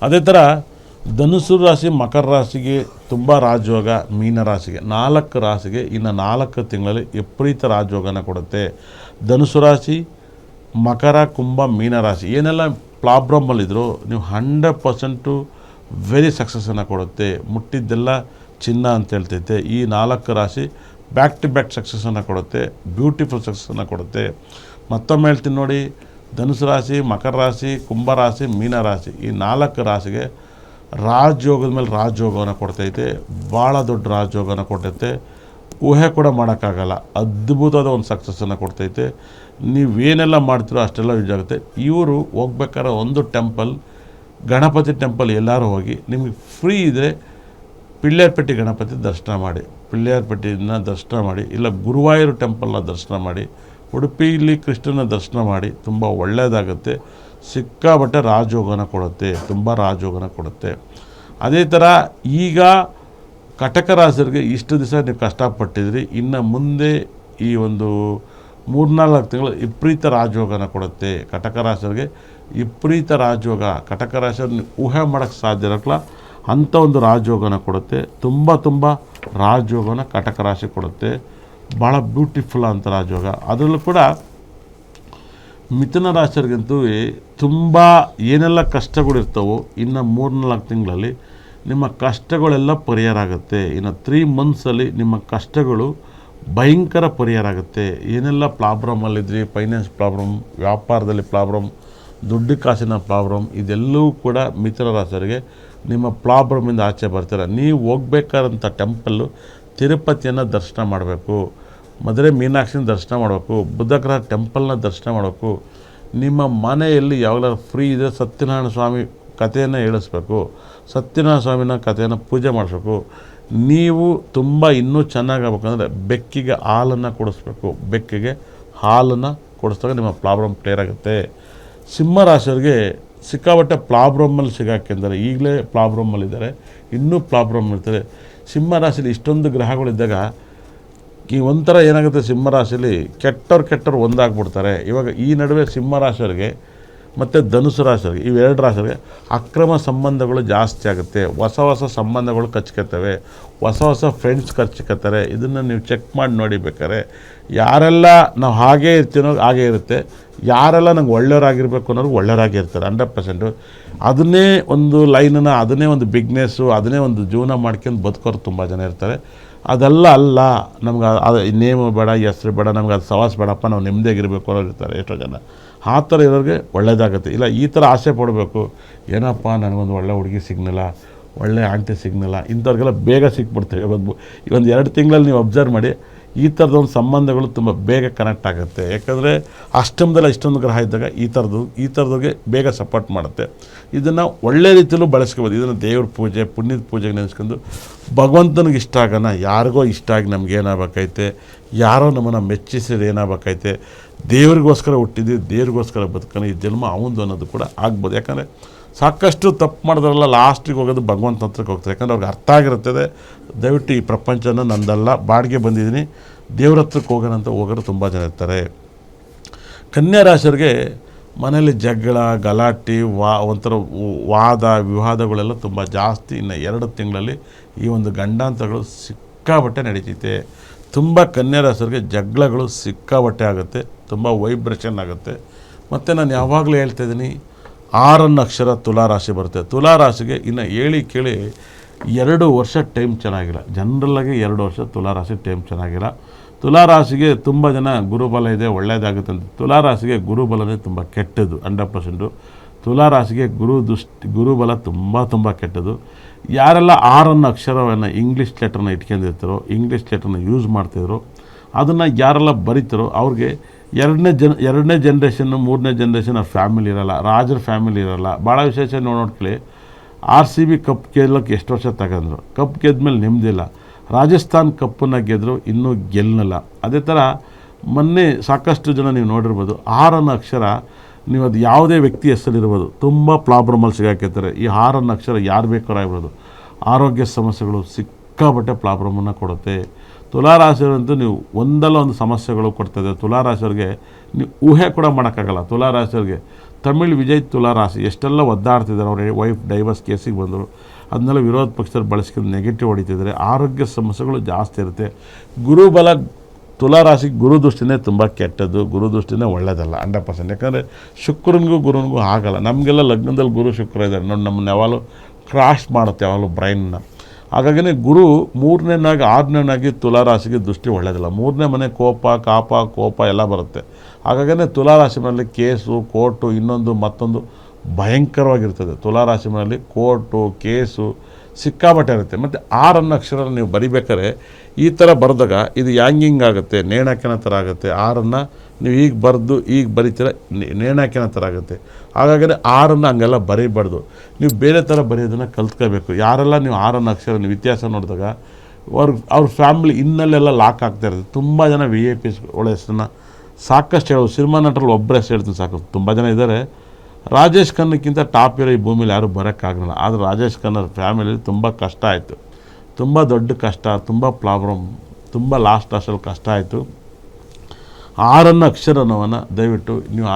ಅದೇ ಥರ ಧನುಸು ರಾಶಿ, ಮಕರ ರಾಶಿಗೆ ತುಂಬ ರಾಜಯೋಗ, ಮೀನ ರಾಶಿಗೆ 4 ರಾಶಿಗೆ ಇನ್ನು 4 ತಿಂಗಳಲ್ಲಿ ವಿಪರೀತ ರಾಜಯೋಗನ ಕೊಡುತ್ತೆ. ಧನುಸು ರಾಶಿ, ಮಕರ, ಕುಂಭ, ಮೀನ ರಾಶಿ ಏನೆಲ್ಲ ಪ್ರಾಬ್ಲಮಲ್ಲಿದ್ದರೂ ನೀವು 100% ವೆರಿ ಸಕ್ಸಸ್ಸನ್ನು ಕೊಡುತ್ತೆ. ಮುಟ್ಟಿದ್ದೆಲ್ಲ ಚಿನ್ನ ಅಂತ ಹೇಳ್ತೈತೆ. ಈ 4 ರಾಶಿ ಬ್ಯಾಕ್ ಟು ಬ್ಯಾಕ್ ಸಕ್ಸಸ್ಸನ್ನು ಕೊಡುತ್ತೆ, ಬ್ಯೂಟಿಫುಲ್ ಸಕ್ಸಸ್ಸನ್ನು ಕೊಡುತ್ತೆ. ಮತ್ತೊಮ್ಮೆ ಹೇಳ್ತೀನಿ ನೋಡಿ, ಧನುಸು ರಾಶಿ, ಮಕರ ರಾಶಿ, ಕುಂಭ ರಾಶಿ, ಮೀನ ರಾಶಿ ಈ 4 ರಾಶಿಗೆ ರಾಜಯೋಗದ ಮೇಲೆ ರಾಜಯೋಗವನ್ನು ಕೊಡ್ತೈತೆ. ಭಾಳ ದೊಡ್ಡ ರಾಜಯೋಗನ ಕೊಡ್ತೈತೆ. ಊಹೆ ಕೂಡ ಮಾಡೋಕ್ಕಾಗಲ್ಲ. ಅದ್ಭುತವಾದ ಒಂದು ಸಕ್ಸಸ್ಸನ್ನು ಕೊಡ್ತೈತೆ. ನೀವೇನೆಲ್ಲ ಮಾಡ್ತೀರೋ ಅಷ್ಟೆಲ್ಲ ಯೂಸ್ ಆಗುತ್ತೆ. ಇವರು ಹೋಗ್ಬೇಕಾದ್ರೆ ಒಂದು ಟೆಂಪಲ್, ಗಣಪತಿ ಟೆಂಪಲ್ ಎಲ್ಲರೂ ಹೋಗಿ, ನಿಮಗೆ ಫ್ರೀ ಇದ್ದರೆ ಪಿಳ್ಳಿಯಾರ್ಪಟ್ಟಿ ಗಣಪತಿ ದರ್ಶನ ಮಾಡಿ, ಪಿಳ್ಳಿಯಾರ್ಪಟ್ಟಿನ ದರ್ಶನ ಮಾಡಿ, ಇಲ್ಲ ಗುರುವಾಯೂರು ಟೆಂಪಲ್ನ ದರ್ಶನ ಮಾಡಿ, ಉಡುಪಿಲಿ ಕೃಷ್ಣನ ದರ್ಶನ ಮಾಡಿ. ತುಂಬ ಒಳ್ಳೆಯದಾಗುತ್ತೆ. ಸಿಕ್ಕಾಬಟ್ಟೆ ರಾಜಯೋಗನ ಕೊಡುತ್ತೆ, ತುಂಬ ರಾಜಯೋಗನ ಕೊಡುತ್ತೆ. ಅದೇ ಥರ ಈಗ ಕಟಕ ರಾಶಿಯವರಿಗೆ ಇಷ್ಟು ದಿವಸ ನೀವು ಕಷ್ಟಪಟ್ಟಿದ್ರಿ, ಇನ್ನು ಮುಂದೆ ಈ ಒಂದು 3-4 ತಿಂಗಳು ವಿಪರೀತ ರಾಜಯೋಗನ ಕೊಡುತ್ತೆ. ಕಟಕ ರಾಶಿಯವರಿಗೆ ವಿಪರೀತ ರಾಜಯೋಗ, ಕಟಕ ರಾಶಿಯವ್ರನ್ನ ಊಹೆ ಮಾಡೋಕ್ಕೆ ಸಾಧ್ಯ ಇರೋಕ್ಕಲ್ಲ ಅಂಥ ಒಂದು ರಾಜಯೋಗನ ಕೊಡುತ್ತೆ. ತುಂಬ ರಾಜಯೋಗನ ಕಟಕ ರಾಶಿ ಕೊಡುತ್ತೆ. ಭಾಳ ಬ್ಯೂಟಿಫುಲ್ ಅಂತ ರಾಜಯೋಗ. ಅದರಲ್ಲೂ ಕೂಡ ಮಿಥುನ ರಾಶಿಯವ್ರಿಗಂತೂ ತುಂಬ ಏನೆಲ್ಲ ಕಷ್ಟಗಳಿರ್ತವೋ ಇನ್ನು 3-4 ತಿಂಗಳಲ್ಲಿ ನಿಮ್ಮ ಕಷ್ಟಗಳೆಲ್ಲ ಪರಿಹಾರ ಆಗುತ್ತೆ. ಇನ್ನು 3 ಮಂತ್ಸಲ್ಲಿ ನಿಮ್ಮ ಕಷ್ಟಗಳು ಭಯಂಕರ ಪರಿಹಾರ ಆಗುತ್ತೆ. ಏನೆಲ್ಲ ಪ್ರಾಬ್ಲಮಲ್ಲಿದ್ರಿ, ಫೈನಾನ್ಸ್ ಪ್ರಾಬ್ಲಮ್, ವ್ಯಾಪಾರದಲ್ಲಿ ಪ್ರಾಬ್ಲಮ್, ದುಡ್ಡು ಕಾಸಿನ ಪ್ರಾಬ್ಲಮ್, ಇದೆಲ್ಲವೂ ಕೂಡ ಮಿಥುನ ರಾಶಿಯವರಿಗೆ ನಿಮ್ಮ ಪ್ರಾಬ್ಲಮಿಂದ ಆಚೆ ಬರ್ತೀರ. ನೀವು ಹೋಗ್ಬೇಕಾದಂಥ ಟೆಂಪಲ್ಲು ತಿರುಪತಿಯನ್ನು ದರ್ಶನ ಮಾಡಬೇಕು, ಮಧುರೆ ಮೀನಾಕ್ಷಿನ ದರ್ಶನ ಮಾಡಬೇಕು, ಬುಧಗ್ರಹ ಟೆಂಪಲ್ನ ದರ್ಶನ ಮಾಡಬೇಕು. ನಿಮ್ಮ ಮನೆಯಲ್ಲಿ ಯಾವಾಗಲೂ ಫ್ರೀ ಇದೆ ಸತ್ಯನಾರಾಯಣ ಸ್ವಾಮಿ ಕಥೆಯನ್ನು ಹೇಳಿಸ್ಬೇಕು, ಸತ್ಯನಾರಾಯಣ ಸ್ವಾಮಿನ ಕಥೆಯನ್ನು ಪೂಜೆ ಮಾಡಿಸ್ಬೇಕು. ನೀವು ತುಂಬ ಇನ್ನೂ ಚೆನ್ನಾಗಾಗಬೇಕಂದ್ರೆ ಬೆಕ್ಕಿಗೆ ಹಾಲನ್ನು ಕೊಡಿಸ್ಬೇಕು. ಬೆಕ್ಕಿಗೆ ಹಾಲನ್ನು ಕೊಡಿಸಿದಾಗ ನಿಮ್ಮ ಪ್ರಾಬ್ಲಮ್ ಕ್ಲಿಯರ್ ಆಗುತ್ತೆ. ಸಿಂಹ ರಾಶಿಯವರಿಗೆ ಸಿಕ್ಕಾಪಟ್ಟೆ ಪ್ರಾಬ್ಲಮ್ಮಲ್ಲಿ ಸಿಗಾಕೆಂದರೆ ಈಗಲೇ ಪ್ರಾಬ್ಲಮ್ಮಲ್ಲಿದ್ದಾರೆ, ಇನ್ನೂ ಪ್ರಾಬ್ಲಮ್ ಇರ್ತಾರೆ. ಸಿಂಹ ರಾಶಿಯಲ್ಲಿ ಇಷ್ಟೊಂದು ಗ್ರಹಗಳಿದ್ದಾಗ ಈ ಒಂಥರ ಏನಾಗುತ್ತೆ, ಸಿಂಹ ರಾಶಿಯಲ್ಲಿ ಕೆಟ್ಟವ್ರು ಒಂದಾಗ್ಬಿಡ್ತಾರೆ. ಇವಾಗ ಈ ನಡುವೆ ಸಿಂಹ ರಾಶಿಯವರಿಗೆ ಮತ್ತು ಧನುಸು ರಾಶಿಯವರಿಗೆ, ಇವೆರಡು ರಾಶಿಯವರಿಗೆ ಅಕ್ರಮ ಸಂಬಂಧಗಳು ಜಾಸ್ತಿ ಆಗುತ್ತೆ. ಹೊಸ ಸಂಬಂಧಗಳು ಕಚ್ಕೊತವೆ, ಹೊಸ ಫ್ರೆಂಡ್ಸ್ ಕಚ್ಕೊತಾರೆ. ಇದನ್ನು ನೀವು ಚೆಕ್ ಮಾಡಿ ನೋಡಿ. ಬೇಕಾದ್ರೆ ಯಾರೆಲ್ಲ ನಾವು ಹಾಗೇ ಇರ್ತೀನೋ ಹಾಗೇ ಇರುತ್ತೆ, ಯಾರೆಲ್ಲ ನಂಗೆ ಒಳ್ಳೆಯವರಾಗಿರ್ಬೇಕು ಅನ್ನೋರು ಒಳ್ಳೆಯವರಾಗಿರ್ತಾರೆ 100%. ಅದನ್ನೇ ಒಂದು ಲೈನನ್ನು, ಅದನ್ನೇ ಒಂದು ಬಿಗ್ನೆಸ್ಸು, ಅದನ್ನೇ ಒಂದು ಜೀವನ ಮಾಡ್ಕೊಂಡು ಬದುಕೋರು ತುಂಬ ಜನ ಇರ್ತಾರೆ. ಅದೆಲ್ಲ ಅಲ್ಲ, ನಮ್ಗೆ ಅದು ನೇಮು ಬೇಡ, ಹೆಸ್ರು ಬೇಡ, ನಮ್ಗೆ ಅದು ಸವಾಸ ಬೇಡಪ್ಪ, ನಾವು ನೆಮ್ಮದಿಯಾಗಿರಬೇಕು ಅನ್ನೋರು ಇರ್ತಾರೆ ಎಷ್ಟೋ ಜನ. ಆ ಥರ ಇರೋರಿಗೆ ಒಳ್ಳೆಯದಾಗುತ್ತೆ. ಇಲ್ಲ ಈ ಥರ ಆಸೆ ಪಡಬೇಕು, ಏನಪ್ಪ ನನಗೊಂದು ಒಳ್ಳೆ ಹುಡುಗಿ ಸಿಗ್ನಲ್ಲ, ಒಳ್ಳೆ ಆಂಟಿ ಸಿಗ್ನಲ್ಲ, ಇಂಥವ್ರಿಗೆಲ್ಲ ಬೇಗ ಸಿಕ್ಬಿಡ್ತೇವೆ. ಒಂದು 2 ತಿಂಗಳಲ್ಲಿ ನೀವು ಅಬ್ಸರ್ವ್ ಮಾಡಿ, ಈ ಥರದೊಂದು ಸಂಬಂಧಗಳು ತುಂಬ ಬೇಗ ಕನೆಕ್ಟ್ ಆಗುತ್ತೆ. ಯಾಕಂದರೆ ಅಷ್ಟಮದಲ್ಲಿ ಇಷ್ಟೊಂದು ಗ್ರಹ ಇದ್ದಾಗ ಈ ಥರದವ್ರಿಗೆ ಬೇಗ ಸಪೋರ್ಟ್ ಮಾಡುತ್ತೆ. ಇದನ್ನು ಒಳ್ಳೆ ರೀತಿಯಲ್ಲೂ ಬಳಸ್ಕೋಬೋದು. ಇದನ್ನು ದೇವ್ರ ಪೂಜೆ, ಪುಣ್ಯದ ಪೂಜೆಗೆ ನೆನೆಸ್ಕೊಂಡು ಭಗವಂತನಿಗೆ ಇಷ್ಟ ಆಗೋಣ. ಯಾರಿಗೋ ಇಷ್ಟ ಆಗಿ ನಮ್ಗೆ ಏನಾಗಬೇಕೈತೆ, ಯಾರೋ ನಮ್ಮನ್ನು ಮೆಚ್ಚಿಸಿದ್ರೆ ಏನಾಗಬೇಕೈತೆ, ದೇವ್ರಿಗೋಸ್ಕರ ಹುಟ್ಟಿದ್ವಿ, ದೇವ್ರಿಗೋಸ್ಕರ ಬದುಕೋಣ, ಈ ಜನ್ಮ ಅವಂದು ಅನ್ನೋದು ಕೂಡ ಆಗ್ಬೋದು. ಯಾಕಂದರೆ ಸಾಕಷ್ಟು ತಪ್ಪು ಮಾಡಿದ್ರಲ್ಲ ಲಾಸ್ಟಿಗೆ ಹೋಗೋದು ಭಗವಂತ ಹತ್ರಕ್ಕೆ ಹೋಗ್ತಾರೆ. ಯಾಕಂದರೆ ಅವ್ರಿಗೆ ಅರ್ಥ ಆಗಿರುತ್ತದೆ, ದಯವಿಟ್ಟು ಈ ಪ್ರಪಂಚನ ನಂದಲ್ಲ, ಬಾಡಿಗೆ ಬಂದಿದ್ದೀನಿ, ದೇವ್ರ ಹತ್ರಕ್ಕೆ ಹೋಗೋಣ ಅಂತ ಹೋಗೋರು ತುಂಬ ಜನ ಇರ್ತಾರೆ. ಕನ್ಯಾ ರಾಶಿಯವರಿಗೆ ಮನೆಯಲ್ಲಿ ಜಗಳ, ಗಲಾಟೆ, ಒಂಥರ ವಾದ ವಿವಾದಗಳೆಲ್ಲ ತುಂಬ ಜಾಸ್ತಿ. ಇನ್ನು 2 ತಿಂಗಳಲ್ಲಿ ಈ ಒಂದು ಗಂಡಾಂತರಗಳು ಸಿಕ್ಕಾಬಟ್ಟೆ ನಡೀತೈತೆ. ತುಂಬ ಕನ್ಯಾ ರಾಶಿಯವರಿಗೆ ಜಗಳಗಳು ಸಿಕ್ಕಾಬಟ್ಟೆ ಆಗುತ್ತೆ, ತುಂಬ ವೈಬ್ರೇಷನ್ ಆಗುತ್ತೆ. ಮತ್ತು ನಾನು ಯಾವಾಗಲೂ ಹೇಳ್ತಾಯಿದ್ದೀನಿ, 6 ಅಕ್ಷರ ತುಲಾ ರಾಶಿ ಬರುತ್ತೆ. ತುಲಾ ರಾಶಿಗೆ ಇನ್ನು ಹೇಳಿ ಕೇಳಿ 2 ವರ್ಷ ಟೈಮ್ ಚೆನ್ನಾಗಿಲ್ಲ. ಜನರಲ್ಲಾಗಿ 2 ವರ್ಷ ತುಲಾ ರಾಶಿ ಟೈಮ್ ಚೆನ್ನಾಗಿಲ್ಲ. ತುಲಾ ರಾಶಿಗೆ ತುಂಬ ಜನ ಗುರುಬಲ ಇದೆ, ಒಳ್ಳೆಯದಾಗುತ್ತೆ ಅಂತ. ತುಲಾ ರಾಶಿಗೆ ಗುರುಬಲನೇ ತುಂಬ ಕೆಟ್ಟದ್ದು 100%. ತುಲಾ ರಾಶಿಗೆ ಗುರುಬಲ ತುಂಬ ಕೆಟ್ಟದ್ದು. ಯಾರೆಲ್ಲ 6 ಅಕ್ಷರವನ್ನು ಇಂಗ್ಲೀಷ್ ಲೆಟ್ರನ್ನ ಇಟ್ಕೊಂಡಿರ್ತಾರೋ, ಇಂಗ್ಲೀಷ್ ಲೆಟ್ರನ್ನ ಯೂಸ್ ಮಾಡ್ತಿದ್ರು, ಅದನ್ನು ಯಾರೆಲ್ಲ ಬರೀತಾರೋ ಅವ್ರಿಗೆ ಎರಡನೇ ಜನ್ರೇಷನ್ನು, 3ನೇ ಜನ್ರೇಷನ್ ಅವ್ರ ಫ್ಯಾಮಿಲಿ ಇರೋಲ್ಲ, ರಾಜರ ಫ್ಯಾಮಿಲಿ ಇರೋಲ್ಲ. ಭಾಳ ವಿಶೇಷ ನೋಡ್ಕೊಳ್ಳಿ, RCB ಕಪ್ ಗೆಲ್ಲೋಕ್ಕೆ ಎಷ್ಟು ವರ್ಷ ತಗೊಂಡ್ರು, ಕಪ್ ಗೆದ್ಮೇಲೆ ನೆಮ್ಮದಿಲ್ಲ. ರಾಜಸ್ಥಾನ್ ಕಪ್ಪನ್ನು ಗೆದ್ದರು, ಇನ್ನೂ ಗೆಲ್ಲಲ್ಲ. ಅದೇ ಥರ ಮೊನ್ನೆ ಸಾಕಷ್ಟು ಜನ ನೀವು ನೋಡಿರ್ಬೋದು, 6 ಅಕ್ಷರ ನೀವು ಅದು ಯಾವುದೇ ವ್ಯಕ್ತಿ ಹೆಸರಿರ್ಬೋದು, ತುಂಬ ಪ್ರಾಬ್ಲಮಲ್ಲಿ ಸಿಗಾಕಿರ್ತಾರೆ. ಈ 6 ಅಕ್ಷರ ಯಾರು ಬೇಕಾಗಿರ್ಬೋದು, ಆರೋಗ್ಯ ಸಮಸ್ಯೆಗಳು ಸಿಕ್ಕಾಬಟ್ಟೆ ಪ್ರಾಬ್ಲಮನ್ನು ಕೊಡುತ್ತೆ. ತುಲಾರಾಶಿಯವರಂತೂ ನೀವು ಒಂದಲ್ಲ ಒಂದು ಸಮಸ್ಯೆಗಳು ಕೊಡ್ತದೆ. ತುಲಾರಾಶಿಯವ್ರಿಗೆ ನೀವು ಊಹೆ ಕೂಡ ಮಾಡೋಕ್ಕಾಗಲ್ಲ. ತುಲಾರಾಶಿಯವ್ರಿಗೆ ತಮಿಳ್ ವಿಜಯ್ ತುಲಾರಾಶಿ ಎಷ್ಟೆಲ್ಲ ಒದ್ದಾಡ್ತಿದ್ದಾರೆ, ಅವ್ರ ವೈಫ್ ಡೈವರ್ಸ್ ಕೇಸಿಗೆ ಬಂದರು, ಅದನ್ನೆಲ್ಲ ವಿರೋಧ ಪಕ್ಷದಲ್ಲಿ ಬಳಸ್ಕೊಂಡು ನೆಗೆಟಿವ್ ಹೊಡಿತಿದ್ದಾರೆ. ಆರೋಗ್ಯ ಸಮಸ್ಯೆಗಳು ಜಾಸ್ತಿ ಇರುತ್ತೆ. ಗುರುಬಲ ತುಲಾರಾಶಿಗೆ ಗುರು ದೃಷ್ಟಿನೇ ತುಂಬ ಕೆಟ್ಟದ್ದು, ಗುರು ದೃಷ್ಟಿನೇ ಒಳ್ಳೆಯದಲ್ಲ 100%. ಯಾಕಂದರೆ ಶುಕ್ರನಿಗೂ ಗುರುನಿಗೂ ಆಗಲ್ಲ. ನಮಗೆಲ್ಲ ಲಗ್ನದಲ್ಲಿ ಗುರು ಶುಕ್ರ ಇದ್ದಾರೆ ನೋಡಿ, ನಮ್ಮನ್ನ ಯಾವಾಗಲೂ ಕ್ರಾಶ್ ಮಾಡುತ್ತೆ ಯಾವಾಗಲೂ ಬ್ರೈನ್ನ. ಹಾಗಾಗಿನೇ ಗುರು 3ನೇನಾಗಿ 6ನೇನಾಗಿ ತುಲಾರಾಶಿಗೆ ದೃಷ್ಟಿ ಒಳ್ಳೆಯದಿಲ್ಲ. 3ನೇ ಮನೆ ಕೋಪ ಎಲ್ಲ ಬರುತ್ತೆ. ಹಾಗಾಗಿನೇ ತುಲಾರಾಶಿ ಮನೆಯಲ್ಲಿ ಕೇಸು, ಕೋರ್ಟು, ಇನ್ನೊಂದು ಮತ್ತೊಂದು ಭಯಂಕರವಾಗಿರ್ತದೆ. ತುಲಾರಾಶಿ ಮನೆಯಲ್ಲಿ ಕೋರ್ಟು, ಕೇಸು ಸಿಕ್ಕಾಪಟ್ಟೆ ಇರುತ್ತೆ. ಮತ್ತು 6 ಅನ್ನೋ ಅಕ್ಷರ ನೀವು ಬರಿಬೇಕಾದ್ರೆ ಈ ಥರ ಬರೆದಾಗ ಇದು ಹ್ಯಾಂಗಿಂಗ್ ಆಗುತ್ತೆ, ನೇಣಾಕಿನ ಥರ ಆಗುತ್ತೆ. 6ಅನ್ನು ನೀವು ಈಗ ಬರೆದು ಈಗ ಬರಿತೀರ, ನೇಣಾಕಿನ ಥರ ಆಗುತ್ತೆ. ಹಾಗಾದರೆ 6ಅನ್ನು ಹಂಗೆಲ್ಲ ಬರೀಬಾರ್ದು, ನೀವು ಬೇರೆ ಥರ ಬರೆಯೋದನ್ನು ಕಲ್ತ್ಕೋಬೇಕು. ಯಾರೆಲ್ಲ ನೀವು 6 ಅನ್ನೋ ಅಕ್ಷರ ನೀವು ವ್ಯತ್ಯಾಸ ನೋಡಿದಾಗ ಅವ್ರ ಫ್ಯಾಮಿಲಿ ಇನ್ನಲ್ಲೆಲ್ಲ ಲಾಕ್ ಆಗ್ತಾ ಇರುತ್ತೆ. ತುಂಬ ಜನ VIP ಒಳ್ಳೆ ಹೆಸರನ್ನ ಸಾಕಷ್ಟು ಹೇಳೋದು, ಸಿನಿಮಾ ನಟರಲ್ಲಿ ಒಬ್ಬರ ಹೆಸರು ಹೇಳ್ತೀನಿ ಸಾಕು, ತುಂಬ ಜನ ಇದ್ದಾರೆ. ರಾಜೇಶ್ ಖನ್ನಕ್ಕಿಂತ ಟಾಪ್ ಇರೋ ಈ ಭೂಮಿಲಿ ಯಾರೂ ಬರೋಕ್ಕಾಗಲ್ಲ. ಆದರೆ ರಾಜೇಶ್ ಖನ್ನರ ಫ್ಯಾಮಿಲಿ ತುಂಬ ಕಷ್ಟ ಆಯಿತು, ತುಂಬ ದೊಡ್ಡ ಕಷ್ಟ, ತುಂಬ ಪ್ರಾಬ್ಲಮ್, ತುಂಬ ಲಾಸ್ಟಲ್ಲಿ ಕಷ್ಟ ಆಯಿತು. 6 ಅನ್ನೋ ಅಕ್ಷರನವನ್ನು ದಯವಿಟ್ಟು ನೀವು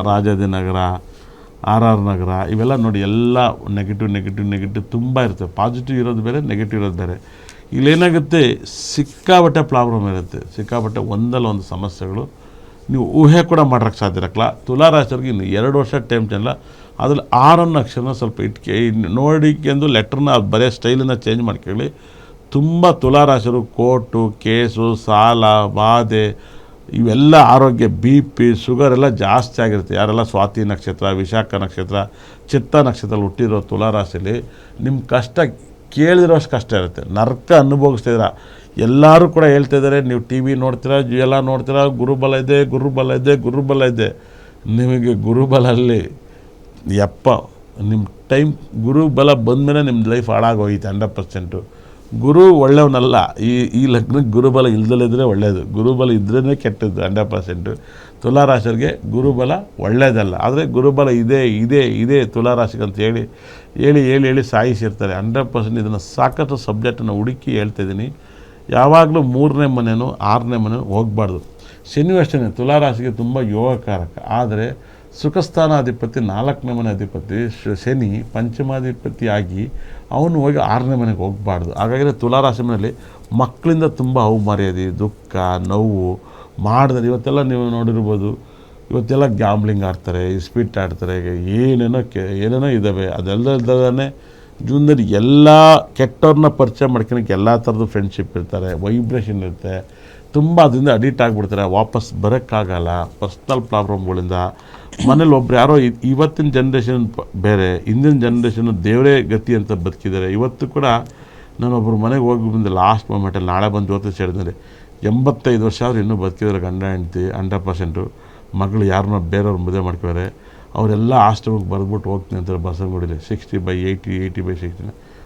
ರಾಜಾಜಿನಗರ, RR ನಗರ ಇವೆಲ್ಲ ನೋಡಿ, ಎಲ್ಲ ನೆಗೆಟಿವ್ ತುಂಬ ಇರುತ್ತೆ. ಪಾಸಿಟಿವ್ ಇರೋದು ಬೇರೆ, ನೆಗೆಟಿವ್ ಇರೋದು ಬೇರೆ. ಇಲ್ಲೇನಾಗುತ್ತೆ, ಸಿಕ್ಕಾಬಟ್ಟೆ ಪ್ರಾಬ್ಲಮ್ ಇರುತ್ತೆ, ಸಿಕ್ಕಾಬಟ್ಟೆ ಒಂದಲ್ಲ ಒಂದು ಸಮಸ್ಯೆಗಳು ನೀವು ಊಹೆ ಕೂಡ ಮಾಡೋಕ್ಕೆ ಸಾಧ್ಯ ಇರಕ್ಕಲ್ಲ. ತುಲಾರಾಶಿಯವ್ರಿಗೆ ಇನ್ನು 2 ವರ್ಷ ಟೈಮ್ ಚೆನ್ನಲ್ಲ. ಅದ್ರಲ್ಲಿ 6 ಅನ್ನೋ ಅಕ್ಷರನ ಸ್ವಲ್ಪ ನೋಡಿಕೊಂಡು ಲೆಟ್ರನ್ನ ಬರೆಯೋ ಸ್ಟೈಲನ್ನು ಚೇಂಜ್ ಮಾಡ್ಕೊಳ್ಳಿ. ತುಂಬ ತುಲಾರಾಶಿಯವರು ಕೋರ್ಟು, ಕೇಸು, ಸಾಲ, ಬಾಧೆ ಇವೆಲ್ಲ, ಆರೋಗ್ಯ, BP, ಶುಗರ್ ಎಲ್ಲ ಜಾಸ್ತಿ ಆಗಿರುತ್ತೆ. ಯಾರೆಲ್ಲ ಸ್ವಾತಿ ನಕ್ಷತ್ರ, ವಿಶಾಖ ನಕ್ಷತ್ರ, ಚಿತ್ತ ನಕ್ಷತ್ರದಲ್ಲಿ ಹುಟ್ಟಿರೋ ತುಲಾರಾಶಿಯಲ್ಲಿ ನಿಮ್ಮ ಕಷ್ಟ ಕೇಳಿದಿರೋಷ್ಟು ಕಷ್ಟ ಇರುತ್ತೆ, ನರ್ಕ ಅನುಭವಿಸ್ತಿದ್ದೀರ. ಎಲ್ಲರೂ ಕೂಡ ಹೇಳ್ತಾಯಿದ್ದಾರೆ, ನೀವು TV ನೋಡ್ತೀರಾ, ಎಲ್ಲ ನೋಡ್ತೀರಾ, ಗುರುಬಲ ಇದೆ. ನಿಮಗೆ ಗುರುಬಲಲ್ಲಿ ನಿಮ್ಮ ಟೈಮ್ ಗುರುಬಲ ಬಂದಮೇಲೆ ನಿಮ್ಮ ಲೈಫ್ ಹಾಳಾಗೋಯ್ತು 100%. ಗುರು ಒಳ್ಳೆಯವನಲ್ಲ. ಈ ಲಗ್ನಕ್ಕೆ ಗುರುಬಲ ಇಲ್ದಲಿದ್ರೆ ಒಳ್ಳೆಯದು, ಗುರುಬಲ ಇದ್ರೇ ಕೆಟ್ಟದ್ದು 100%. ತುಲಾರಾಶಿಯವ್ರಿಗೆ ಗುರುಬಲ ಒಳ್ಳೆಯದಲ್ಲ. ಆದರೆ ಗುರುಬಲ ಇದೆ ತುಲಾರಾಶಿಗೆ ಅಂತ ಹೇಳಿ ಸಾಯಿಸಿರ್ತಾರೆ 100%. ಇದನ್ನು ಸಾಕಷ್ಟು ಸಬ್ಜೆಕ್ಟನ್ನು ಹುಡುಕಿ ಹೇಳ್ತಾಯಿದ್ದೀನಿ. ಯಾವಾಗಲೂ 3ನೇ ಮನೆಯೂ 6ನೇ ಮನೆಯೂ ಹೋಗಬಾರ್ದು. ಶನಿ ಅಷ್ಟೇ ತುಲಾರಾಶಿಗೆ ತುಂಬ ಯೋಗಕಾರಕ. ಆದರೆ ಸುಖಸ್ಥಾನಾಧಿಪತಿ 4ನೇ ಮನೆ ಅಧಿಪತಿ ಶನಿ ಪಂಚಮಾಧಿಪತಿ ಆಗಿ ಅವನು ಹೋಗಿ 6ನೇ ಮನೆಗೆ ಹೋಗಬಾರ್ದು. ಹಾಗಾಗಿ ತುಲಾರಾಶಿ ಮನೆಯಲ್ಲಿ ಮಕ್ಕಳಿಂದ ತುಂಬ ಅವಮರ್ಯಾದೆ, ದುಃಖ, ನೋವು ಮಾಡಿದ್ರೆ ಇವತ್ತೆಲ್ಲ ನೀವು ನೋಡಿರ್ಬೋದು. ಇವತ್ತೆಲ್ಲ ಗ್ಯಾಮ್ಲಿಂಗ್ ಆಡ್ತಾರೆ, ಸ್ಪೀಟ್ ಆಡ್ತಾರೆ, ಏನೇನೋ ಇದ್ದಾವೆ. ಅದೆಲ್ಲದನೇ ಜೀವನದಲ್ಲಿ ಎಲ್ಲ ಕೆಟ್ಟವ್ರನ್ನ ಪರಿಚಯ ಮಾಡ್ಕೊಳಕ್ಕೆ ಎಲ್ಲ ಥರದ್ದು ಫ್ರೆಂಡ್ಶಿಪ್ ಇರ್ತಾರೆ, ವೈಬ್ರೇಷನ್ ಇರುತ್ತೆ. ತುಂಬ ಅದರಿಂದ ಅಡಿಕ್ಟ್ ಆಗಿಬಿಡ್ತಾರೆ, ವಾಪಸ್ ಬರೋಕ್ಕಾಗಲ್ಲ. ಪರ್ಸ್ನಲ್ ಪ್ರಾಬ್ಲಮ್ಗಳಿಂದ ಮನೇಲಿ ಒಬ್ರು ಯಾರೋ ಇವತ್ತಿನ ಜನ್ರೇಷನ್ ಬೇರೆ, ಹಿಂದಿನ ಜನ್ರೇಷನ್ ದೇವರೇ ಗತಿ ಅಂತ ಬದುಕಿದ್ದಾರೆ. ಇವತ್ತು ಕೂಡ ನಾನೊಬ್ಬರು ಮನೆಗೆ ಹೋಗಿ ಬಂದೆ ಲಾಸ್ಟ್ ಮೂಮೆಂಟಲ್ಲಿ, ನಾಳೆ ಬಂದು ಜ್ಯೋತಿಷ್ ಹೇಳಿದ್ರೆ 85 ವರ್ಷ ಆದರೂ ಇನ್ನೂ ಬದುಕಿದ್ದಾರೆ ಗಂಡ ಹೆಂಡ್ತಿ 100%. ಮಗಳು ಯಾರನ್ನ ಬೇರೆಯವ್ರು ಮದುವೆ ಮಾಡ್ಕೊತಾರೆ. ಅವರೆಲ್ಲ ಆಶ್ರಮಕ್ಕೆ ಬರೆದ್ಬಿಟ್ಟು ಹೋಗ್ತೀನಿ ಅಂತಾರೆ ಬಸವನಗುಡಿಲಿ 60/80, 80/60.